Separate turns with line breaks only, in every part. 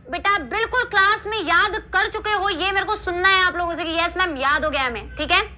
बेटा बिल्कुल क्लास में याद कर चुके हो, ये मेरे को सुनना है आप लोगों से कि यस मैम याद हो गया हमें, ठीक है।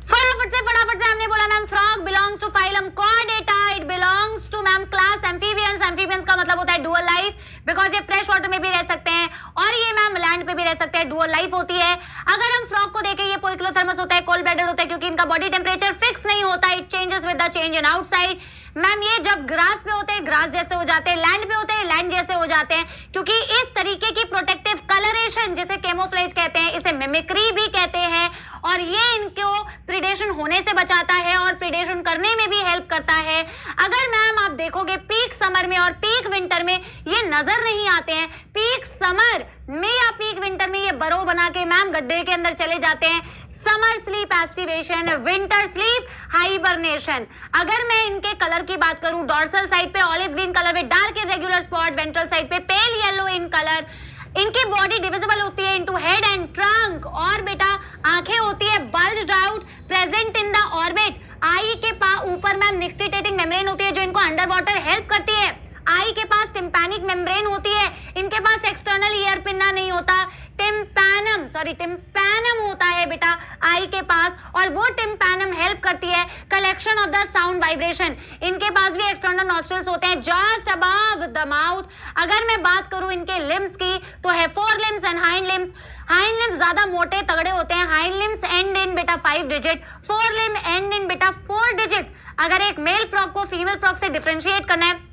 फटाफट से हमने बोला ma'am frog belongs to phylum Chordata, it belongs to ma'am class amphibians. Amphibians का मतलब होता है डुअल लाइफ, बिकॉज ये फ्रेश वाटर में भी रह सकते हैं और ये मैम लैंड पे भी रह सकते हैं, डुअल लाइफ होती है। अगर हम फ्रॉग को देखें, ये पोइकिलोथर्मस होता है, कोल्ड ब्लडेड होता है क्योंकि इनका बॉडी टेम्परेचर फिक्स नहीं होता, it changes with the change in outside. Ma'am ये जब ग्रास पे होते हैं ग्रास जैसे हो जाते हैं, लैंड पे होते हैं लैंड जैसे हो जाते हैं, क्योंकि इस तरीके की प्रोटेक्टिव कलरेशन जिसे कैमोफ्लेज कहते हैं, इसे मिमिक्री भी कहते हैं, और ये इनको प्रीडेशन होने से बचाता है और प्रीडेशन करने में भी हेल्प करता है। अगर मैम आप देखोगे पीक समर में और पीक विंटर में ये नजर नहीं आते हैं, पीक समर में या पीक विंटर में ये बरो बना के मैम गड्ढे के अंदर चले जाते हैं। Summer sleep aestivation, winter sleep hibernation. अगर मैं इनके कलर की बात करूं, डॉर्सल साइड पे ऑलिव ग्रीन कलर में dark irregular spot, ventral side पे पेल येलो इन कलर। इनकी बॉडी डिविजिबल होती है इनटू हेड एंड ट्रंक, और बेटा आंखें होती है bulged out, present in the orbit. Eye के ऊपर मैम निक्टिटेटिंग मेम्ब्रेन होती है जो इनको अंडर वाटर हेल्प करती है। आई के पास टिम्पैनिक मेम्ब्रेन होती है, इनके पास एक्सटर्नल ईयर पिन्ना नहीं होता, टिम्पैनम होता है बेटा आई के पास, और वो टिम्पैनम हेल्प करती है collection of the sound vibration. इनके पास भी एक्सटर्नल नॉस्ट्रल्स होते हैं जस्ट अबव द माउथ। अगर मैं बात करूं इनके लिम्स की तो है four limbs and hind limbs. Hind limbs ज्यादा मोटे तगड़े होते हैं, हाइंड लिम्स एंड इन बेटा 5 digit, four limb and in बेटा 4 डिजिट। अगर एक मेल फ्रॉग को फीमेल फ्रॉग से डिफरेंशिएट करना है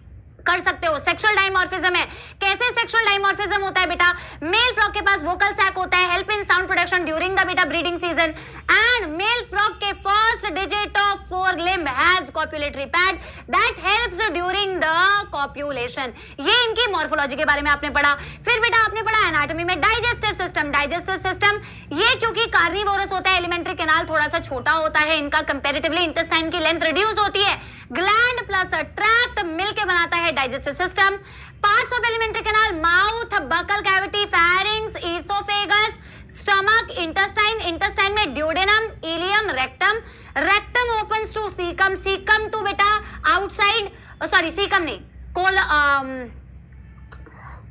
कर सकते हो। सेक्सुअल डाइमॉर्फिज्म है। कैसे सेक्सुअल डाइमॉर्फिज्म होता है बेटा? मेल फ्रॉग के पास वोकल सैक होता है, help in sound production during the बेटा breeding season, and male frog के first digit of fore limb has copulatory pad that helps during the copulation. ये इनकी मॉर्फोलॉजी के बारे में आपने पढ़ा। फिर बेटा आपने पढ़ा एनाटॉमी में डाइजेस्टिव सिस्टम। डाइजेस्टिव सिस्टम ये क्योंकि कार्निवोरस होता है, एलिमेंट्री कैनाल थोड़ा सा छोटा होता है इनका, कंपैरेटिवली इंटेस्टाइन की लेंथ रिड्यूस होती है, ग्लैंड प्लस ट्रैक्ट मिलके बनाता है digestive system. Parts of alimentary canal mouth, buccal cavity, pharynx, oesophagus, stomach, intestine, intestine में duodenum, ileum, rectum, rectum opens to caecum, caecum to बेटा आउटसाइड, सॉरी सीकम नहीं,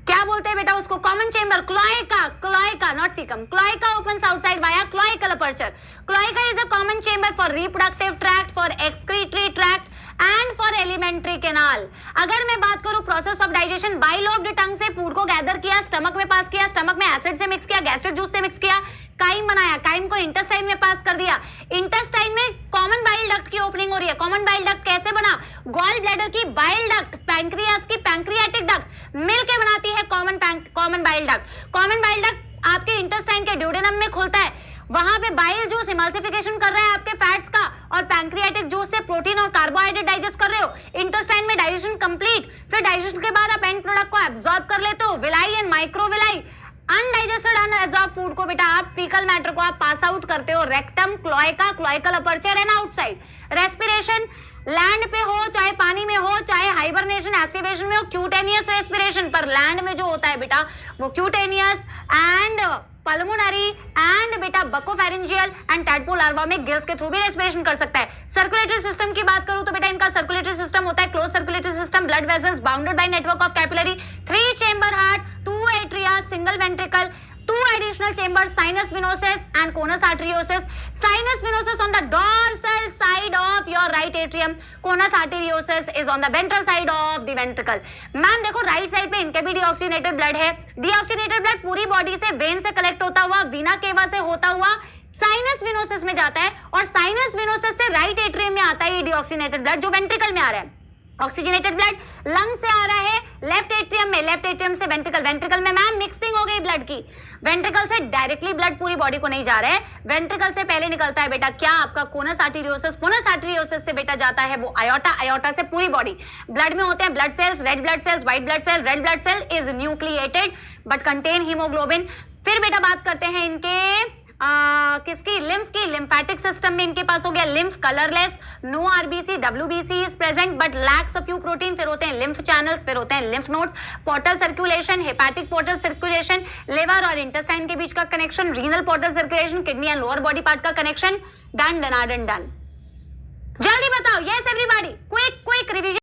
क्या बोलते हैं बेटा उसको, common chamber, cloaca not caecum, cloaca opens outside via cloacal aperture. Cloaca is a common chamber for reproductive tract, for excretory tract and for alimentary canal. अगर मैं बात करूं प्रोसेस ऑफ डाइजेशन, बाइलोब्ड टंग से फूड को gather किया, stomach में पास किया, stomach में एसिड से मिक्स किया, गैस्ट्रिक जूस से मिक्स किया, काइम बनाया, काइम को इंटेस्टाइन में पास कर दिया, इंटेस्टाइन में कॉमन बाइल डक्ट की ओपनिंग हो रही है। कॉमन बाइल डक्ट कैसे बना? गॉल ब्लैडर की बाइल डक्ट, पैंक्रियास की पैंक्रियाटिक डक्ट मिलके बनाती है common bile duct. Common bile duct आपके इंटेस्टाइन के ड्यूडेनम में खुलता है, वहां पे बाइल जूस इमल्सिफिकेशन कर रहा है आपके फैट्स का, और पैंक्रियाटिक जूस से प्रोटीन और कार्बोहाइड्रेट डाइजेस्ट कर रहे हो। इंटेस्टाइन में डाइजेशन कंप्लीट, फिर डाइजेशन के बाद आप एंड प्रोडक्ट को एब्जॉर्ब कर लेते हो, villi and microvilli. Undigested unabsorbed food को बेटा आप फीकल मैटर को आप पास आउट करते हो, rectum, cloaca, cloacal aperture and outside. Respiration land पे हो चाहे पानी में हो, चाहे हाइबरनेशन एस्टिवेशन में हो, क्यूटेनियस रेस्पिरेशन, पर लैंड में जो होता है बेटा वो क्यूटेनियस एंड पल्मोनरी एंड बेटा बकोफेरेंजियल एंड टैडपोल लार्वा में गिल्स के थ्रू भी रेस्पिरेशन कर सकता है। सर्कुलेटरी सिस्टम की बात करूं तो बेटा इनका सर्कुलेटरी सिस्टम होता है close circulatory system, blood vessels bounded by network of capillary, 3 chamber heart, 2 atria, single ventricle, 2 additional chambers, sinus venosus and conus arteriosus. Sinus venosus on the dorsal side of your right atrium, conus arteriosus is on the ventral side of the ventricle. Ma'am देखो right side पे इनके भी deoxygenated blood है। Deoxygenated blood पूरी body से when से collect होता हुआ वीना केवा से होता हुआ साइनस विनोसिस में जाता है, और साइनस विनोसिस से राइट एट्रियम में आता है ये डीऑक्सीनेटेड ब्लड जो वेंट्रिकल में आ रहा है। ऑक्सीजनेटेड ब्लड लंग से आ रहा है लेफ्ट एट्रियम में, लेफ्ट एट्रियम से वेंट्रिकल, वेंट्रिकल में मैम मिक्सिंग हो गई ब्लड की, वेंट्रिकल से डायरेक्टली ब्लड पूरी बॉडी को नहीं जा रहा है, वेंट्रिकल से पहले निकलता है बेटा क्या आपका कोनस आर्टेरियोसिस, कोनस आर्टेरियोसिस से बेटा जाता है वो आयोटा, आयोटा से पूरी बॉडी। ब्लड में होते हैं blood cells, red blood cells, white blood cell. Red blood cell is nucleated but contain haemoglobin. फिर बेटा बात करते हैं इनके किसकी, लिम्फ की। लिम्फेटिक सिस्टम में इनके पास हो गया lymph, colourless, no RBC, WBC is present but lacks a few protein. फिर होते हैं लिम्फ चैनल्स, फिर होते हैं lymph nodes, portal circulation, hepatic portal circulation, liver और इंटेस्टाइन के बीच का connection, renal portal circulation, kidney and lower body part का connection. Done done done done. जल्दी बताओ, yes everybody, quick quick revision.